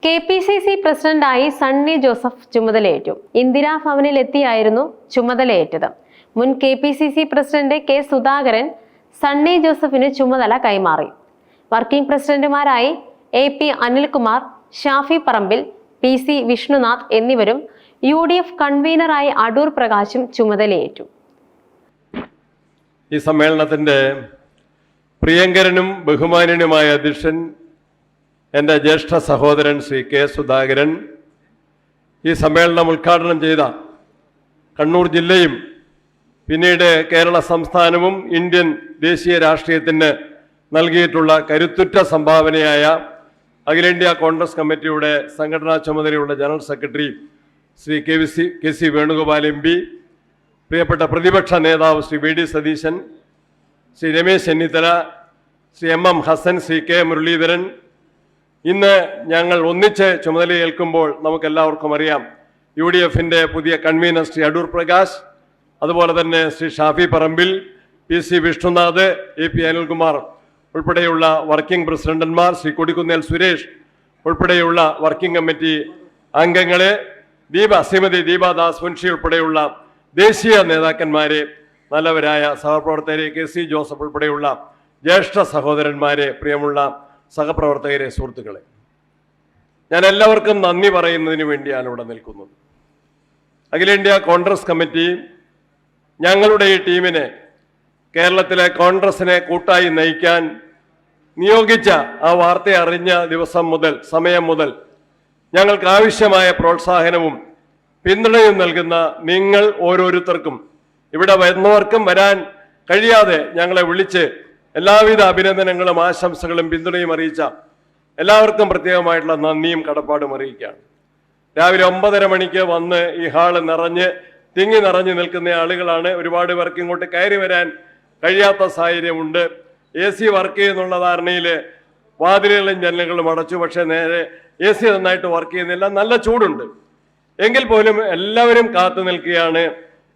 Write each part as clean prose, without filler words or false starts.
KPCC പ്രസിഡന്റായി സണ്ണി ജോസഫ് ചുമതലയേറ്റു. ഇന്ദിരാഭവനിലെത്തിയായിരുന്നു ചുമതലയേറ്റത്. മുൻ KPCC president K. Sudhakaran Sunny ജോസഫിന് ചുമതല കൈമാറി. Working പ്രസിഡന്റുമാരായി AP Anilkumar, Shafi Parambil, PC Vishnunath എന്നിവരും UDF കൺവീനറായി അടൂർ പ്രകാശും ചുമതലയേറ്റു. ഈ സമ്മേളനത്തിന്റെ പ്രിയങ്കരനും ബഹുമാന്യനുമായ അധ്യക്ഷൻ എൻ്റെ ജ്യേഷ്ഠ സഹോദരൻ ശ്രീ K. സുധാകരൻ ഈ സമ്മേളനം ഉദ്ഘാടനം ചെയ്ത കണ്ണൂർ ജില്ലയും പിന്നീട് കേരള സംസ്ഥാനവും ഇന്ത്യൻ ദേശീയ രാഷ്ട്രീയത്തിന് നൽകിയിട്ടുള്ള കരുത്തുറ്റ സംഭാവനയായ അഖിലേന്ത്യാ കോൺഗ്രസ് കമ്മിറ്റിയുടെ സംഘടനാ ചുമതലയുള്ള general secretary Shri KC Venugopal MP, പ്രിയപ്പെട്ട പ്രതിപക്ഷ നേതാവ് Shri VD Satheesan, Shri Ramesh Chennithala, Shri MM Hasan, Shri K. Muraleedharan, ഇന്ന് ഞങ്ങൾ ഒന്നിച്ച് ചുമതലയേൽക്കുമ്പോൾ നമുക്കെല്ലാവർക്കും അറിയാം UDFിൻ്റെ പുതിയ കൺവീനർ ശ്രീ അടൂർ പ്രകാശ്, അതുപോലെ തന്നെ ശ്രീ ഷാഫി പറമ്പിൽ, PC വിഷ്ണുനാഥ്, AP അനിൽകുമാർ ഉൾപ്പെടെയുള്ള വർക്കിംഗ് പ്രസിഡന്റന്മാർ, ശ്രീ കൊടിക്കുന്നിൽ സുരേഷ് ഉൾപ്പെടെയുള്ള വർക്കിംഗ് കമ്മിറ്റി അംഗങ്ങളെ, ശ്രീമതി ദീപാദാസ് മുൻഷി ഉൾപ്പെടെയുള്ള ദേശീയ നേതാക്കന്മാരെ, നല്ലവരായ സഹപ്രവർത്തകരെ, KC ജോസഫ് ഉൾപ്പെടെയുള്ള ജ്യേഷ്ഠ സഹോദരന്മാരെ, പ്രിയമുള്ള സഹപ്രവർത്തകരെ, സുഹൃത്തുക്കളെ, ഞാൻ എല്ലാവർക്കും നന്ദി പറയുന്നതിന് വേണ്ടിയാണ് ഇവിടെ നിൽക്കുന്നത്. അഖിലേന്ത്യാ കോൺഗ്രസ് കമ്മിറ്റി ഞങ്ങളുടെ ഈ ടീമിനെ കേരളത്തിലെ കോൺഗ്രസിനെ കൂട്ടായി നയിക്കാൻ നിയോഗിച്ച ആ വാർത്ത അറിഞ്ഞ സമയം മുതൽ ഞങ്ങൾക്ക് ആവശ്യമായ പ്രോത്സാഹനവും പിന്തുണയും നൽകുന്ന നിങ്ങൾ ഓരോരുത്തർക്കും, ഇവിടെ വരുന്നവർക്കും വരാൻ കഴിയാതെ ഞങ്ങളെ വിളിച്ച് എല്ലാവിധ അഭിനന്ദനങ്ങളും ആശംസകളും പിന്തുണയും അറിയിച്ച എല്ലാവർക്കും പ്രത്യേകമായിട്ടുള്ള നന്ദിയും കടപ്പാടും അറിയിക്കുകയാണ്. രാവിലെ 9:30 മണിക്ക് വന്ന് ഈ ഹാള് തിങ്ങി നിറഞ്ഞു നിൽക്കുന്ന ആളുകളാണ്. ഒരുപാട് പേർക്ക് ഇങ്ങോട്ട് കയറി വരാൻ കഴിയാത്ത സാഹചര്യമുണ്ട്. AC വർക്ക് ചെയ്യുന്നുള്ള ധാരണയിൽ വാതിലുകളും ജനലുകളും അടച്ചു. പക്ഷേ നേരെ AC നന്നായിട്ട് വർക്ക് ചെയ്യുന്നില്ല, നല്ല ചൂടുണ്ട്. എങ്കിൽ പോലും എല്ലാവരും കാത്തു നിൽക്കുകയാണ്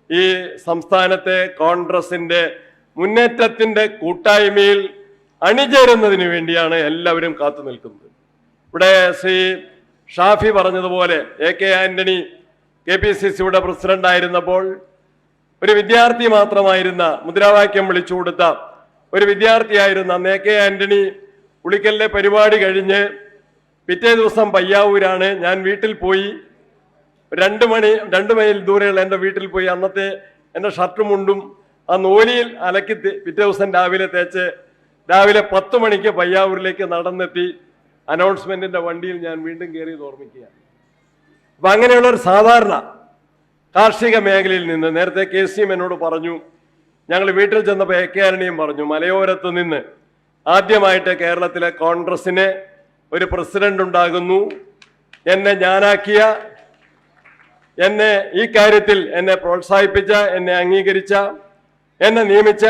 ഈ സംസ്ഥാനത്തെ കോൺഗ്രസിന്റെ മുന്നേറ്റത്തിന്റെ കൂട്ടായ്മയിൽ അണിചേരുന്നതിന് വേണ്ടിയാണ് എല്ലാവരും കാത്തു നിൽക്കുന്നത്. ഇവിടെ ശ്രീ ഷാഫി പറഞ്ഞതുപോലെ AK ആന്റണി KPCCയുടെ പ്രസിഡന്റ് ആയിരുന്നപ്പോൾ ഒരു വിദ്യാർത്ഥി മാത്രമായിരുന്ന, മുദ്രാവാക്യം വിളിച്ചു കൊടുത്ത ഒരു വിദ്യാർത്ഥിയായിരുന്ന അന്ന് AK ആന്റണി ഉളിക്കലിലെ പരിപാടി കഴിഞ്ഞ് പിറ്റേ ദിവസം പയ്യാവൂരാണ്. ഞാൻ വീട്ടിൽ പോയി, 2 മൈൽ ദൂരെയുള്ള എൻ്റെ വീട്ടിൽ പോയി അന്നത്തെ എൻ്റെ ഷർട്ടും മുണ്ടും ആ നോലിയിൽ അലക്കി പിറ്റേ ദിവസം രാവിലെ തേച്ച് രാവിലെ 10 മണിക്ക് പയ്യാവൂരിലേക്ക് നടന്നെത്തി അനൗൺസ്മെന്റിന്റെ വണ്ടിയിൽ ഞാൻ വീണ്ടും കയറിയത് ഓർമ്മിക്കുകയാണ്. അപ്പൊ അങ്ങനെയുള്ളൊരു സാധാരണ കാർഷിക മേഖലയിൽ നിന്ന് നേരത്തെ KCM എന്നോട് പറഞ്ഞു, ഞങ്ങൾ വീട്ടിൽ ചെന്നപ്പോൾ AK ആന്റണിയും പറഞ്ഞു, മലയോരത്ത് നിന്ന് ആദ്യമായിട്ട് കേരളത്തിലെ കോൺഗ്രസിന് ഒരു പ്രസിഡന്റ് ഉണ്ടാകുന്നു. എന്നെ ഈ കാര്യത്തിൽ എന്നെ പ്രോത്സാഹിപ്പിച്ച, എന്നെ അംഗീകരിച്ച, എന്നെ നിയമിച്ച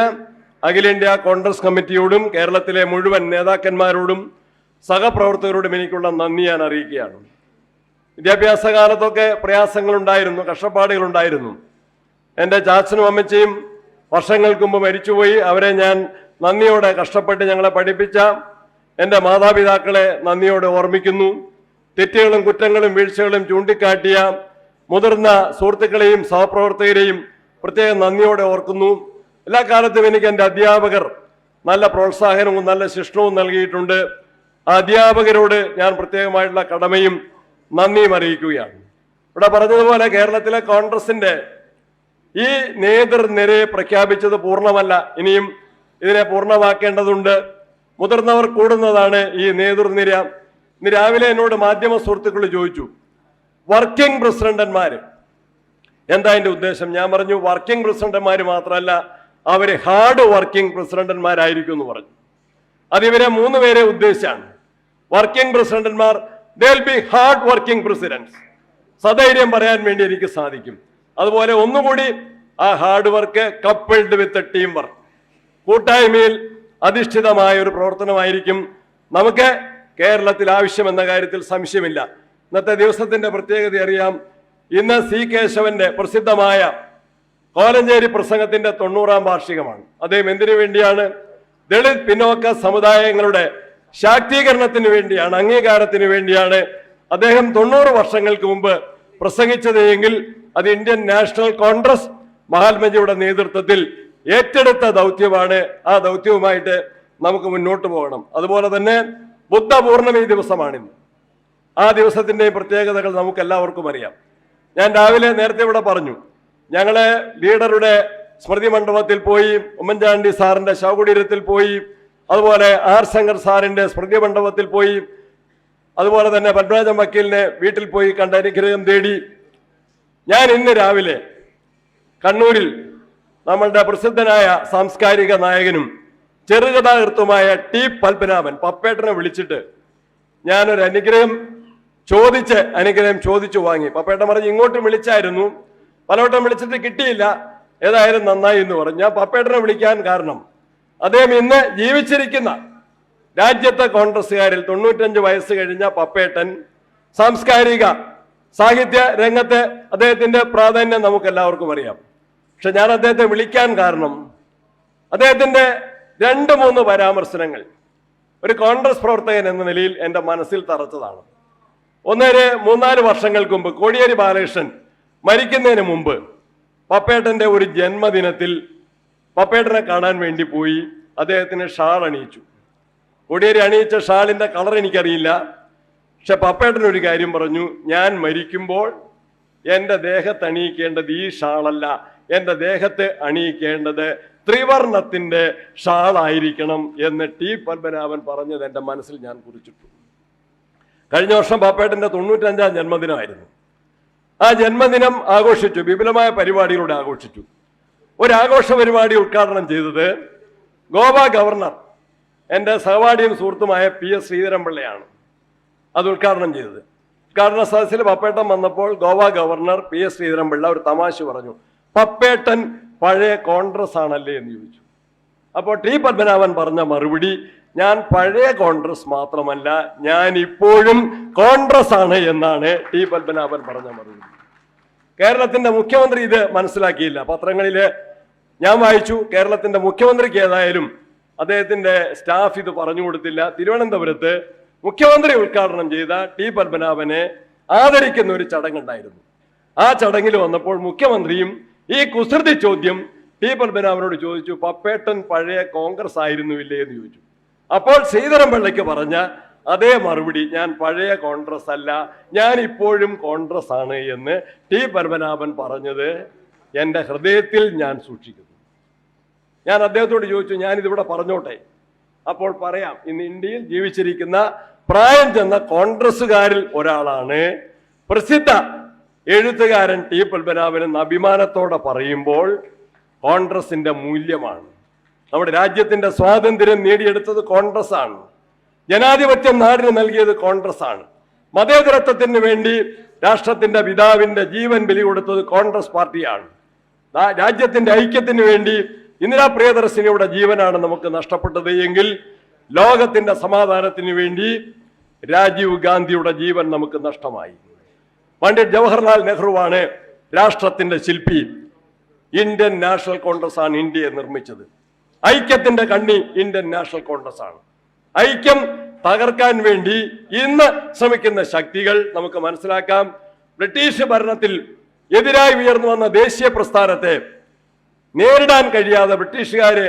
അഖിലേന്ത്യാ കോൺഗ്രസ് കമ്മിറ്റിയോടും കേരളത്തിലെ മുഴുവൻ നേതാക്കന്മാരോടും സഹപ്രവർത്തകരോടും എനിക്കുള്ള നന്ദി ഞാൻ അറിയിക്കുകയാണ്. വിദ്യാഭ്യാസ കാലത്തൊക്കെ പ്രയാസങ്ങളുണ്ടായിരുന്നു, കഷ്ടപ്പാടുകളുണ്ടായിരുന്നു. എൻ്റെ ചാച്ചനും അമ്മച്ചയും വർഷങ്ങൾക്ക് മുമ്പ് മരിച്ചുപോയി. അവരെ ഞാൻ നന്ദിയോടെ കഷ്ടപ്പെട്ട് ഞങ്ങളെ പഠിപ്പിച്ച എൻ്റെ മാതാപിതാക്കളെ നന്ദിയോടെ ഓർമ്മിക്കുന്നു. തെറ്റുകളും കുറ്റങ്ങളും വീഴ്ചകളും ചൂണ്ടിക്കാട്ടിയ മുതിർന്ന സുഹൃത്തുക്കളെയും സഹപ്രവർത്തകരെയും പ്രത്യേകം നന്ദിയോടെ ഓർക്കുന്നു. എല്ലാ കാലത്തും എനിക്ക് എൻ്റെ അധ്യാപകർ നല്ല പ്രോത്സാഹനവും നല്ല ശിക്ഷണവും നൽകിയിട്ടുണ്ട്. ആ അധ്യാപകരോട് ഞാൻ പ്രത്യേകമായിട്ടുള്ള കടമയും നന്ദിയും അറിയിക്കുകയാണ്. ഇവിടെ പറഞ്ഞതുപോലെ കേരളത്തിലെ കോൺഗ്രസിന്റെ ഈ നേതൃനിരയെ പ്രഖ്യാപിച്ചത് പൂർണ്ണമല്ല, ഇനിയും ഇതിനെ പൂർണ്ണമാക്കേണ്ടതുണ്ട്. മുതിർന്നവർ കൂടുന്നതാണ് ഈ നേതൃനിര. ഇന്ന് രാവിലെ എന്നോട് മാധ്യമ സുഹൃത്തുക്കൾ ചോദിച്ചു, വർക്കിംഗ് പ്രസിഡന്റന്മാര് എന്താ അതിന്റെ ഉദ്ദേശം? ഞാൻ പറഞ്ഞു, വർക്കിംഗ് പ്രസിഡന്റന്മാർ മാത്രമല്ല, അവര് ഹാർഡ് വർക്കിംഗ് പ്രസിഡന്റന്മാരായിരിക്കും എന്ന് പറഞ്ഞു. അതിവരെ 3 പേരെ ഉദ്ദേശിച്ചാണ്. വർക്കിംഗ് പ്രസിഡന്റന്മാർ, they will be hard working presidents. സധൈര്യം പറയാൻ വേണ്ടി എനിക്ക് സാധിക്കും. അതുപോലെ ഒന്നുകൂടി ആ ഹാർഡ് വർക്ക് കപ്പിൾഡ് വിത്ത് ടീം വർക്ക്, കൂട്ടായ്മയിൽ അധിഷ്ഠിതമായ ഒരു പ്രവർത്തനമായിരിക്കും നമുക്ക് കേരളത്തിൽ ആവശ്യമെന്ന കാര്യത്തിൽ സംശയമില്ല. ഇന്നത്തെ ദിവസത്തിന്റെ പ്രത്യേകത അറിയാം. ഇന്ന് C. കേശവന്റെ പ്രസിദ്ധമായ കോലഞ്ചേരി പ്രസംഗത്തിന്റെ 90ാം വാർഷികമാണ്. അദ്ദേഹം എന്തിനു വേണ്ടിയാണ്? ദളിത് പിന്നോക്ക സമുദായങ്ങളുടെ ശാക്തീകരണത്തിന് വേണ്ടിയാണ്, അംഗീകാരത്തിന് വേണ്ടിയാണ് അദ്ദേഹം 90 വർഷങ്ങൾക്ക് മുമ്പ് പ്രസംഗിച്ചത് എങ്കിൽ അത് ഇന്ത്യൻ നാഷണൽ കോൺഗ്രസ് മഹാത്മജിയുടെ നേതൃത്വത്തിൽ ഏറ്റെടുത്ത ദൗത്യമാണ്. ആ ദൗത്യവുമായിട്ട് നമുക്ക് മുന്നോട്ട് പോകണം. അതുപോലെ തന്നെ ബുദ്ധ പൂർണ്ണമി ദിവസമാണിന്ന്. ആ ദിവസത്തിന്റെ പ്രത്യേകതകൾ നമുക്ക് എല്ലാവർക്കും അറിയാം. ഞാൻ രാവിലെ നേരത്തെ ഇവിടെ പറഞ്ഞു, ഞങ്ങളെ ലീഡറുടെ സ്മൃതി മണ്ഡപത്തിൽ പോയി, ഉമ്മൻചാണ്ടി സാറിന്റെ ശവകുടീരത്തിൽ പോയി, അതുപോലെ ആർ ശങ്കർ സാറിന്റെ സ്മൃതി മണ്ഡപത്തിൽ പോയി, അതുപോലെ തന്നെ പത്മരാജൻ വക്കീലിനെ വീട്ടിൽ പോയി കണ്ട അനുഗ്രഹം തേടി. ഞാൻ ഇന്ന് രാവിലെ കണ്ണൂരിൽ നമ്മളുടെ പ്രസിദ്ധനായ സാംസ്കാരിക നായകനും ചെറുകഥാകൃത്തുമായ ടി പത്മനാഭൻ പപ്പേട്ടനെ വിളിച്ചിട്ട് ഞാനൊരു അനുഗ്രഹം ചോദിച്ചു വാങ്ങി. പപ്പേട്ടൻ പറഞ്ഞ് ഇങ്ങോട്ട് വിളിച്ചായിരുന്നു, പലവട്ടം വിളിച്ചിട്ട് കിട്ടിയില്ല, ഏതായാലും നന്നായി എന്ന് പറഞ്ഞു. ഞാൻ പപ്പേട്ടനെ വിളിക്കാൻ കാരണം അദ്ദേഹം ഇന്ന് ജീവിച്ചിരിക്കുന്ന രാജ്യത്തെ കോൺഗ്രസ്സുകാരിൽ 95 വയസ്സ് കഴിഞ്ഞ പപ്പേട്ടൻ സാംസ്കാരിക സാഹിത്യ രംഗത്തെ അദ്ദേഹത്തിന്റെ പ്രാധാന്യം നമുക്ക് എല്ലാവർക്കും അറിയാം. പക്ഷെ ഞാൻ അദ്ദേഹത്തെ വിളിക്കാൻ കാരണം അദ്ദേഹത്തിന്റെ 2-3 പരാമർശനങ്ങൾ ഒരു കോൺഗ്രസ് പ്രവർത്തകൻ എന്ന നിലയിൽ എൻ്റെ മനസ്സിൽ തറച്ചതാണ്. ഒന്നേരെ 3-4 വർഷങ്ങൾക്ക് മുമ്പ് കോടിയേരി ബാലകൃഷ്ണൻ മരിക്കുന്നതിന് മുമ്പ് പപ്പേട്ടന്റെ ഒരു ജന്മദിനത്തിൽ പപ്പേട്ടനെ കാണാൻ വേണ്ടി പോയി. അദ്ദേഹത്തിന് ഷാൾ അണിയിച്ചു. കോടിയേരി അണിയിച്ച ഷാളിന്റെ കളർ എനിക്കറിയില്ല. പക്ഷെ പപ്പേട്ടൻ ഒരു കാര്യം പറഞ്ഞു, ഞാൻ മരിക്കുമ്പോൾ എൻ്റെ ദേഹത്ത് അണിയിക്കേണ്ടത് ഈ ഷാളല്ല, എൻ്റെ ദേഹത്ത് അണിയിക്കേണ്ടത് ത്രിവർണത്തിന്റെ ഷാളായിരിക്കണം എന്ന് ടി പത്മനാഭൻ പറഞ്ഞത് എൻ്റെ മനസ്സിൽ ഞാൻ കുറിച്ചിട്ടു. കഴിഞ്ഞ വർഷം പപ്പേട്ടന്റെ 95-ാം ജന്മദിനമായിരുന്നു. ആ ജന്മദിനം ആഘോഷിച്ചു, വിപുലമായ പരിപാടിയിലൂടെ ആഘോഷിച്ചു. ഒരു ആഘോഷ പരിപാടി ഉദ്ഘാടനം ചെയ്തത് ഗോവ ഗവർണർ, എൻ്റെ സഹപാഠിയും സുഹൃത്തുമായ PS ശ്രീധരൻപിള്ളയാണ് അത് ഉദ്ഘാടനം ചെയ്തത്. ഉദ്ഘാടന സദസ്സിൽ പപ്പേട്ടൻ വന്നപ്പോൾ ഗോവ ഗവർണർ PS ശ്രീധരൻപിള്ള ഒരു തമാശ പറഞ്ഞു, പപ്പേട്ടൻ പഴയ കോൺഗ്രസ് ആണല്ലേ എന്ന് ചോദിച്ചു. അപ്പോൾ ടി പത്മനാഭൻ പറഞ്ഞ മറുപടി, ഞാൻ പഴയ കോൺഗ്രസ് മാത്രമല്ല, ഞാൻ ഇപ്പോഴും കോൺഗ്രസ് ആണ് എന്നാണ് ടി പത്മനാഭൻ പറഞ്ഞ മറുപടി. കേരളത്തിന്റെ മുഖ്യമന്ത്രി ഇത് മനസ്സിലാക്കിയില്ല. പത്രങ്ങളില് ഞാൻ വായിച്ചു, കേരളത്തിന്റെ മുഖ്യമന്ത്രിക്ക് ഏതായാലും അദ്ദേഹത്തിന്റെ സ്റ്റാഫ് ഇത് പറഞ്ഞു കൊടുത്തില്ല. തിരുവനന്തപുരത്ത് മുഖ്യമന്ത്രി ഉദ്ഘാടനം ചെയ്ത ടി പത്മനാഭനെ ആദരിക്കുന്ന ഒരു ചടങ്ങുണ്ടായിരുന്നു. ആ ചടങ്ങിൽ വന്നപ്പോൾ മുഖ്യമന്ത്രിയും ഈ കുസൃതി ചോദ്യം ടി പത്മനാഭനോട് ചോദിച്ചു, പപ്പേട്ടൻ പഴയ കോൺഗ്രസ് ആയിരുന്നുവില്ലേ എന്ന് ചോദിച്ചു. അപ്പോൾ ശ്രീധരൻപിള്ളയ്ക്ക് പറഞ്ഞ അതേ മറുപടി, ഞാൻ പഴയ കോൺഗ്രസ് അല്ല, ഞാൻ ഇപ്പോഴും കോൺഗ്രസ് ആണ് എന്ന് ടി പത്മനാഭൻ പറഞ്ഞത് എൻ്റെ ഹൃദയത്തിൽ ഞാൻ സൂക്ഷിക്കുന്നു. ഞാൻ അദ്ദേഹത്തോട് ചോദിച്ചു, ഞാനിതിവിടെ പറഞ്ഞോട്ടെ? അപ്പോൾ പറയാം, ഇന്ന് ഇന്ത്യയിൽ ജീവിച്ചിരിക്കുന്ന പ്രായം ചെന്ന കോൺഗ്രസ്സുകാരിൽ ഒരാളാണ് പ്രസിദ്ധ എഴുത്തുകാരൻ ടി പത്മനാഭൻ എന്ന് അഭിമാനത്തോടെ പറയുമ്പോൾ കോൺഗ്രസിന്റെ മൂല്യമാണ്. നമ്മുടെ രാജ്യത്തിന്റെ സ്വാതന്ത്ര്യം നേടിയെടുത്തത് കോൺഗ്രസ് ആണ്. ജനാധിപത്യം നാടിന് നൽകിയത് കോൺഗ്രസ് ആണ്. മതേതരത്വത്തിന് വേണ്ടി രാഷ്ട്രത്തിന്റെ പിതാവിന്റെ ജീവൻ ബലി കൊടുത്തത് കോൺഗ്രസ് പാർട്ടിയാണ്. രാജ്യത്തിന്റെ ഐക്യത്തിന് വേണ്ടി ഇന്ദിരാ പ്രിയദർശിനിയുടെ ജീവനാണ് നമുക്ക് നഷ്ടപ്പെട്ടത് എങ്കിൽ ലോകത്തിന്റെ സമാധാനത്തിന് വേണ്ടി രാജീവ് ഗാന്ധിയുടെ ജീവൻ നമുക്ക് നഷ്ടമായി. പണ്ഡിറ്റ് ജവഹർലാൽ നെഹ്റുവാണ് രാഷ്ട്രത്തിന്റെ ശില്പി. ഇന്ത്യൻ നാഷണൽ കോൺഗ്രസ് ആണ് ഇന്ത്യയെ നിർമ്മിച്ചത്. ഐക്യത്തിന്റെ കണ്ണി ഇന്ത്യൻ നാഷണൽ കോൺഗ്രസ് ആണ്. ഐക്യം തകർക്കാൻ വേണ്ടി ഇന്ന് ശ്രമിക്കുന്ന ശക്തികൾ നമുക്ക് മനസ്സിലാക്കാം. ബ്രിട്ടീഷ് ഭരണത്തിൽ എതിരായി ഉയർന്നു വന്ന ദേശീയ പ്രസ്ഥാനത്തെ നേരിടാൻ കഴിയാതെ ബ്രിട്ടീഷുകാര്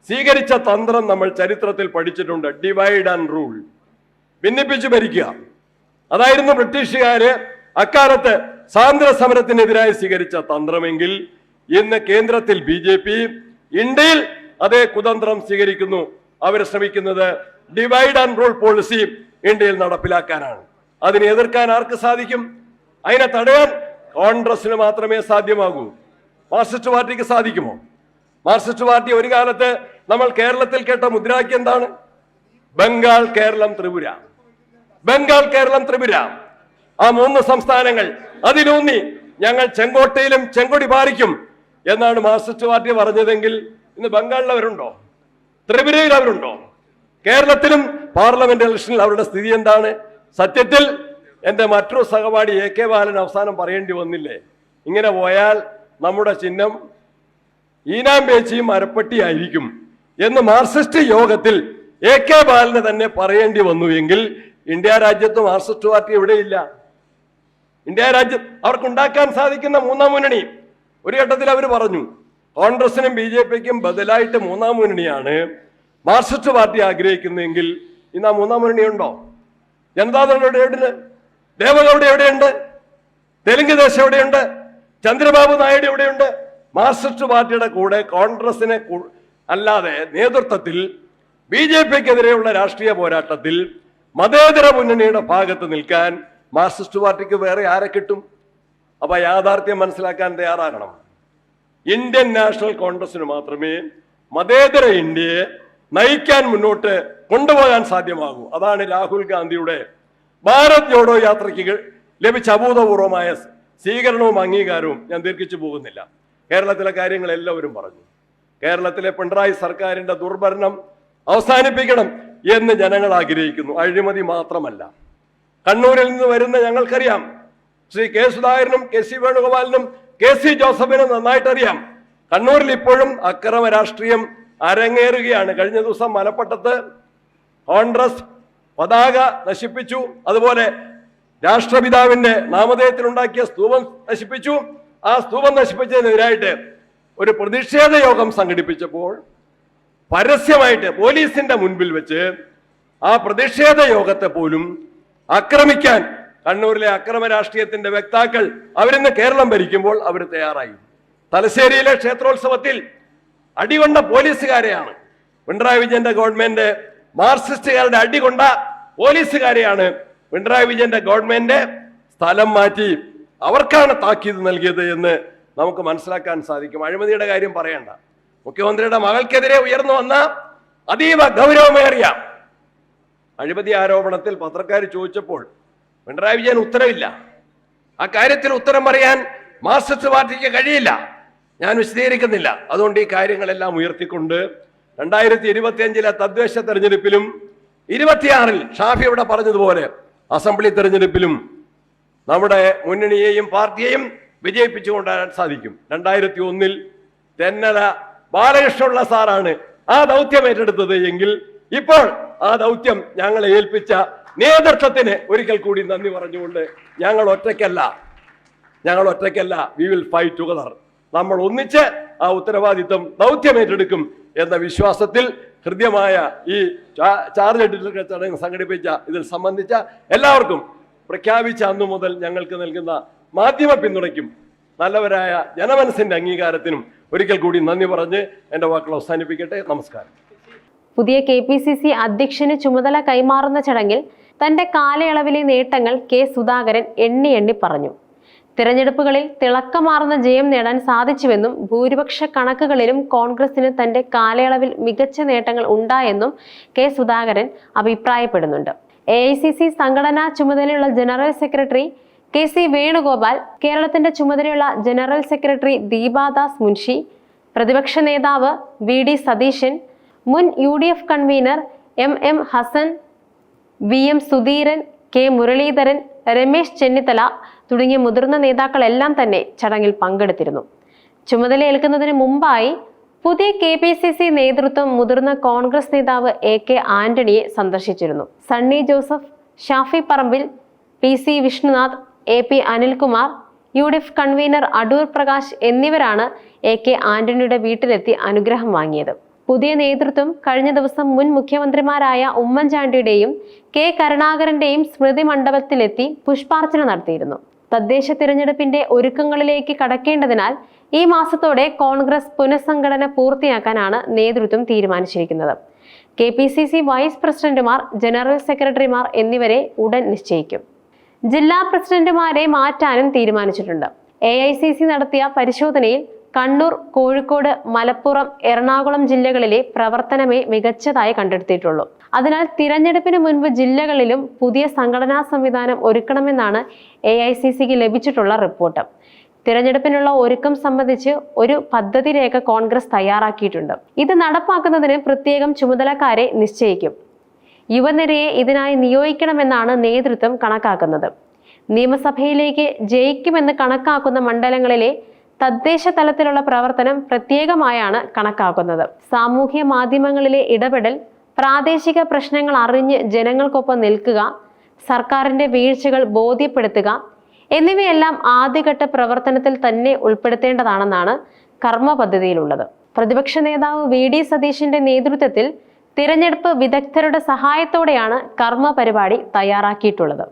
സ്വീകരിച്ച തന്ത്രം നമ്മൾ ചരിത്രത്തിൽ പഠിച്ചിട്ടുണ്ട്. ഡിവൈഡ് ആൻഡ് റൂൾ, ഭിന്നിപ്പിച്ചു ഭരിക്കുക. അതായിരുന്നു ബ്രിട്ടീഷുകാര് അക്കാലത്ത് സ്വാതന്ത്ര്യ സമരത്തിനെതിരായി സ്വീകരിച്ച തന്ത്രമെങ്കിൽ ഇന്ന് കേന്ദ്രത്തിൽ BJP, ഇന്ത്യയിൽ അതേ കുതന്ത്രം സ്വീകരിക്കുന്നു. അവർ ശ്രമിക്കുന്നത് ഡിവൈഡ് ആൻഡ് റൂൾ പോളിസി ഇന്ത്യയിൽ നടപ്പിലാക്കാനാണ്. അതിനെ എതിർക്കാൻ ആർക്ക് സാധിക്കും? അതിനെ തടയാൻ കോൺഗ്രസിന് മാത്രമേ സാധ്യമാകൂ. മാർക്സിസ്റ്റ് പാർട്ടിക്ക് സാധിക്കുമോ? മാർക്സിസ്റ്റ് പാർട്ടി ഒരു കാലത്ത് നമ്മൾ കേരളത്തിൽ കേട്ട മുദ്രാവാക്യം എന്താണ്? ബംഗാൾ, കേരളം, ത്രിപുര. ബംഗാൾ, കേരളം, ത്രിപുര, ആ 3 സംസ്ഥാനങ്ങൾ അതിലൂന്നി ഞങ്ങൾ ചെങ്കോട്ടയിലും ചെങ്കൊടി പാറിക്കും എന്നാണ് മാർക്സിസ്റ്റ് പാർട്ടി പറഞ്ഞതെങ്കിൽ ഇന്ന് ബംഗാളിൽ അവരുണ്ടോ? ത്രിപുരയിൽ അവരുണ്ടോ? കേരളത്തിലും പാർലമെന്റ് ഇലക്ഷനിൽ അവരുടെ സ്ഥിതി എന്താണ്? സത്യത്തിൽ എൻ്റെ മറ്റൊരു സഹപാഠി AK ബാലൻ അവസാനം പറയേണ്ടി വന്നില്ലേ, ഇങ്ങനെ പോയാൽ നമ്മുടെ ചിഹ്നം ഈനാമ്പേച്ചിയും അരപ്പട്ടിയായിരിക്കും എന്ന് മാർക്സിസ്റ്റ് യോഗത്തിൽ AK ബാലന് തന്നെ പറയേണ്ടി വന്നു എങ്കിൽ ഇന്ത്യ രാജ്യത്ത് മാർക്സിസ്റ്റ് പാർട്ടി എവിടെയില്ല. ഇന്ത്യ രാജ്യം അവർക്കുണ്ടാക്കാൻ സാധിക്കുന്ന മൂന്നാം മുന്നണി ഒരു ഘട്ടത്തിൽ അവർ പറഞ്ഞു കോൺഗ്രസിനും BJPക്കും ബദലായിട്ട് മൂന്നാം മുന്നണിയാണ് മാർക്സിസ്റ്റ് പാർട്ടി ആഗ്രഹിക്കുന്നതെങ്കിൽ ഇന്ന് ആ മൂന്നാം മുന്നണി ഉണ്ടോ? ജനതാദൾ എവിടെയുണ്ട്? ദേവഗൌഡ എവിടെയുണ്ട്? തെലുങ്ക് ദേശം എവിടെയുണ്ട്? ചന്ദ്രബാബു നായിഡു എവിടെയുണ്ട്? മാർക്സിസ്റ്റ് പാർട്ടിയുടെ കൂടെ കോൺഗ്രസിനെ അല്ലാതെ നേതൃത്വത്തിൽ BJPക്കെതിരെയുള്ള രാഷ്ട്രീയ പോരാട്ടത്തിൽ മതേതര മുന്നണിയുടെ ഭാഗത്ത് നിൽക്കാൻ മാർക്സിസ്റ്റ് പാർട്ടിക്ക് വേറെ ആരെ കിട്ടും? അപ്പൊ യാഥാർത്ഥ്യം മനസ്സിലാക്കാൻ തയ്യാറാകണം. ഇന്ത്യൻ നാഷണൽ കോൺഗ്രസിന് മാത്രമേ മതേതര ഇന്ത്യയെ നയിക്കാൻ മുന്നോട്ട് കൊണ്ടുപോകാൻ സാധ്യമാകൂ. അതാണ് രാഹുൽ ഗാന്ധിയുടെ ഭാരത് ജോഡോ യാത്രയ്ക്ക് ലഭിച്ച അഭൂതപൂർവമായ സ്വീകരണവും അംഗീകാരവും ഞാൻ ദീർഘിച്ചു പോകുന്നില്ല. കേരളത്തിലെ കാര്യങ്ങൾ എല്ലാവരും പറഞ്ഞു. കേരളത്തിലെ പിണറായി സർക്കാരിന്റെ ദുർഭരണം അവസാനിപ്പിക്കണം എന്ന് ജനങ്ങൾ ആഗ്രഹിക്കുന്നു. അഴിമതി മാത്രമല്ല, കണ്ണൂരിൽ നിന്ന് വരുന്ന ഞങ്ങൾക്കറിയാം, ശ്രീ കെ സുധാകരനും KC വേണുഗോപാലിനും KC ജോസഫിനും നന്നായിട്ട് അറിയാം, കണ്ണൂരിൽ ഇപ്പോഴും അക്രമ രാഷ്ട്രീയം അരങ്ങേറുകയാണ്. കഴിഞ്ഞ ദിവസം മലപ്പട്ടത്ത് കോൺഗ്രസ് പതാക നശിപ്പിച്ചു, അതുപോലെ രാഷ്ട്രപിതാവിന്റെ നാമധേയത്തിലുണ്ടാക്കിയ സ്തൂപം നശിപ്പിച്ചു. ആ സ്തൂപം നശിപ്പിച്ചതിനെതിരായിട്ട് ഒരു പ്രതിഷേധ യോഗം സംഘടിപ്പിച്ചപ്പോൾ പരസ്യമായിട്ട് പോലീസിന്റെ മുൻപിൽ വെച്ച് ആ പ്രതിഷേധ യോഗത്തെ പോലും ആക്രമിക്കാൻ കണ്ണൂരിലെ അക്രമ രാഷ്ട്രീയത്തിന്റെ വക്താക്കൾ അവരിന്ന് കേരളം ഭരിക്കുമ്പോൾ അവർ തയ്യാറായി. തലശ്ശേരിയിലെ ക്ഷേത്രോത്സവത്തിൽ അടികൊണ്ട പോലീസുകാരെയാണ് പിണറായി വിജയന്റെ ഗവൺമെന്റ്, മാർക്സിസ്റ്റുകാരുടെ അടികൊണ്ട പോലീസുകാരെയാണ് പിണറായി വിജയന്റെ ഗവൺമെന്റ് സ്ഥലം മാറ്റി അവർക്കാണ് താക്കീത് നൽകിയത് എന്ന് നമുക്ക് മനസ്സിലാക്കാൻ സാധിക്കും. അഴിമതിയുടെ കാര്യം പറയണ്ട. മുഖ്യമന്ത്രിയുടെ മകൾക്കെതിരെ ഉയർന്നു വന്ന അതീവ ഗൗരവമേറിയ അഴിമതി ആരോപണത്തിൽ പത്രക്കാർ ചോദിച്ചപ്പോൾ പിണറായി വിജയൻ ഉത്തരവില്ല. ആ കാര്യത്തിൽ ഉത്തരം പറയാൻ മാർക്സിസ്റ്റ് പാർട്ടിക്ക് കഴിയില്ല. ഞാൻ വിശദീകരിക്കുന്നില്ല. അതുകൊണ്ട് ഈ കാര്യങ്ങളെല്ലാം ഉയർത്തിക്കൊണ്ട് 2025 തദ്ദേശ തെരഞ്ഞെടുപ്പിലും 26 ഷാഫി ഇവിടെ പറഞ്ഞതുപോലെ അസംബ്ലി തെരഞ്ഞെടുപ്പിലും നമ്മുടെ മുന്നണിയെയും പാർട്ടിയെയും വിജയിപ്പിച്ചു കൊണ്ടുവരാൻ സാധിക്കും. 2001 തെന്നല ബാലകൃഷ്ണപിള്ള സാറാണ് ആ ദൗത്യം ഏറ്റെടുത്തത് എങ്കിൽ ഇപ്പോൾ ആ ദൗത്യം ഞങ്ങളെ ഏൽപ്പിച്ച നേതൃത്വത്തിന് ഒരിക്കൽ കൂടി നന്ദി പറഞ്ഞുകൊണ്ട് ഞങ്ങൾ ഒറ്റയ്ക്കല്ല, വി വിൽ ഫൈറ്റ് ടുഗദർ. നമ്മൾ ഒന്നിച്ച് ആ ഉത്തരവാദിത്വം ദൗത്യം ഏറ്റെടുക്കും എന്ന വിശ്വാസത്തിൽ ഹൃദ്യമായ ഈ ചാർജ് എടുക്കൽ ചടങ്ങ് സംഘടിപ്പിച്ച ഇതിൽ സംബന്ധിച്ച എല്ലാവർക്കും പ്രഖ്യാപിച്ച അന്നു മുതൽ ഞങ്ങൾക്ക് നൽകുന്ന മാധ്യമ പിന്തുണയ്ക്കും നല്ലവരായ ജനമനസ്സിന്റെ അംഗീകാരത്തിനും ഒരിക്കൽ കൂടി നന്ദി പറഞ്ഞ് എൻ്റെ വാക്കുകൾ അവസാനിപ്പിക്കട്ടെ. നമസ്കാരം. പുതിയ KPCC അധ്യക്ഷന് ചുമതല കൈമാറുന്ന ചടങ്ങിൽ തന്റെ കാലയളവിലെ നേട്ടങ്ങൾ കെ സുധാകരൻ എണ്ണി പറഞ്ഞു. തിരഞ്ഞെടുപ്പുകളിൽ തിളക്കമാർന്ന ജയം നേടാൻ സാധിച്ചുവെന്നും ഭൂരിപക്ഷ കണക്കുകളിലും കോൺഗ്രസിന് തന്റെ കാലയളവിൽ മികച്ച നേട്ടങ്ങൾ ഉണ്ടായെന്നും കെ സുധാകരൻ അഭിപ്രായപ്പെടുന്നുണ്ട്. AICC സംഘടനാ ചുമതലയുള്ള ജനറൽ സെക്രട്ടറി KC വേണുഗോപാൽ, കേരളത്തിന്റെ ചുമതലയുള്ള ജനറൽ സെക്രട്ടറി ദീപാദാസ് മുൻഷി, പ്രതിപക്ഷ നേതാവ് VD സതീശൻ, മുൻ UDF convener MM Hassan, VM Sudheeran, K Muraleedharan, Ramesh Chennithala തുടങ്ങിയ മുതിർന്ന നേതാക്കളെല്ലാം തന്നെ ചടങ്ങിൽ പങ്കെടുത്തിരുന്നു. ചുമതലയേൽക്കുന്നതിന് മുമ്പായി പുതിയ KPCC നേതൃത്വം മുതിർന്ന കോൺഗ്രസ് നേതാവ് AK ആന്റണിയെ സന്ദർശിച്ചിരുന്നു. Sunny Joseph, Shafi Parambil, PC Vishnunath, AP Anilkumar, UDF convener Adoor Prakash എന്നിവരാണ് AK ആന്റണിയുടെ വീട്ടിലെത്തി അനുഗ്രഹം വാങ്ങിയത്. പുതിയ നേതൃത്വം കഴിഞ്ഞ ദിവസം മുൻ മുഖ്യമന്ത്രിമാരായ ഉമ്മൻചാണ്ടിയുടെയും K കരുണാകരന്റെയും സ്മൃതി മണ്ഡപത്തിലെത്തി പുഷ്പാർച്ചന നടത്തിയിരുന്നു. തദ്ദേശ തിരഞ്ഞെടുപ്പിന്റെ ഒരുക്കങ്ങളിലേക്ക് കടക്കേണ്ടതിനാൽ ഈ മാസത്തോടെ കോൺഗ്രസ് പുനഃസംഘടന പൂർത്തിയാക്കാനാണ് നേതൃത്വം തീരുമാനിച്ചിരിക്കുന്നത്. KPCC വൈസ് പ്രസിഡന്റുമാർ, ജനറൽ സെക്രട്ടറിമാർ എന്നിവരെ ഉടൻ നിശ്ചയിക്കും. ജില്ലാ പ്രസിഡന്റുമാരെ മാറ്റാനും തീരുമാനിച്ചിട്ടുണ്ട്. AICC നടത്തിയ പരിശോധനയിൽ കണ്ണൂർ, കോഴിക്കോട്, മലപ്പുറം, എറണാകുളം ജില്ലകളിലെ പ്രവർത്തനമേ മികച്ചതായി കണ്ടെടുത്തിട്ടുള്ളൂ. അതിനാൽ തിരഞ്ഞെടുപ്പിന് മുൻപ് ജില്ലകളിലും പുതിയ സംഘടനാ സംവിധാനം ഒരുക്കണമെന്നാണ് AICCക്ക് ലഭിച്ചിട്ടുള്ള റിപ്പോർട്ട്. തിരഞ്ഞെടുപ്പിനുള്ള ഒരുക്കം സംബന്ധിച്ച് ഒരു പദ്ധതി രേഖ കോൺഗ്രസ് തയ്യാറാക്കിയിട്ടുണ്ട്. ഇത് നടപ്പാക്കുന്നതിന് പ്രത്യേകം ചുമതലക്കാരെ നിശ്ചയിക്കും. യുവനിരയെ ഇതിനായി നിയോഗിക്കണമെന്നാണ് നേതൃത്വം കണക്കാക്കുന്നത്. നിയമസഭയിലേക്ക് ജയിക്കുമെന്ന് കണക്കാക്കുന്ന മണ്ഡലങ്ങളിലെ തദ്ദേശ തലത്തിലുള്ള പ്രവർത്തനം പ്രത്യേകമായാണ് കണക്കാക്കുന്നത്. സാമൂഹ്യ മാധ്യമങ്ങളിലെ ഇടപെടൽ, പ്രാദേശിക പ്രശ്നങ്ങൾ അറിഞ്ഞ് ജനങ്ങൾക്കൊപ്പം നിൽക്കുക, സർക്കാരിന്റെ വീഴ്ചകൾ ബോധ്യപ്പെടുത്തുക എന്നിവയെല്ലാം ആദ്യഘട്ട പ്രവർത്തനത്തിൽ തന്നെ ഉൾപ്പെടുത്തേണ്ടതാണെന്നാണ് കർമ്മ പദ്ധതിയിലുള്ളത്. പ്രതിപക്ഷ നേതാവ് VD സതീശന്റെ നേതൃത്വത്തിൽ തിരഞ്ഞെടുപ്പ് വിദഗ്ധരുടെ സഹായത്തോടെയാണ് കർമ്മ പരിപാടി തയ്യാറാക്കിയിട്ടുള്ളത്.